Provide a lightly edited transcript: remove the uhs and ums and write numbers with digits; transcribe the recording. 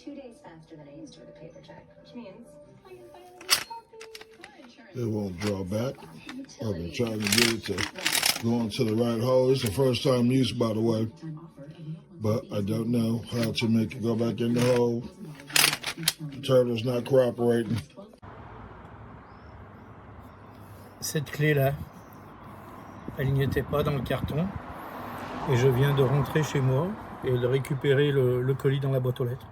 2 days faster than I used to with a paper check, which means I can finally get coffee. It won't draw back. I've been trying to get it to go into the right hole. It's the first time use, by the way. But I don't know how to make it go back in the hole. The turtle's not cooperating. Cette clé-là, elle n'y était pas dans le carton. Et je viens de rentrer chez moi et de récupérer le colis dans la boîte aux lettres.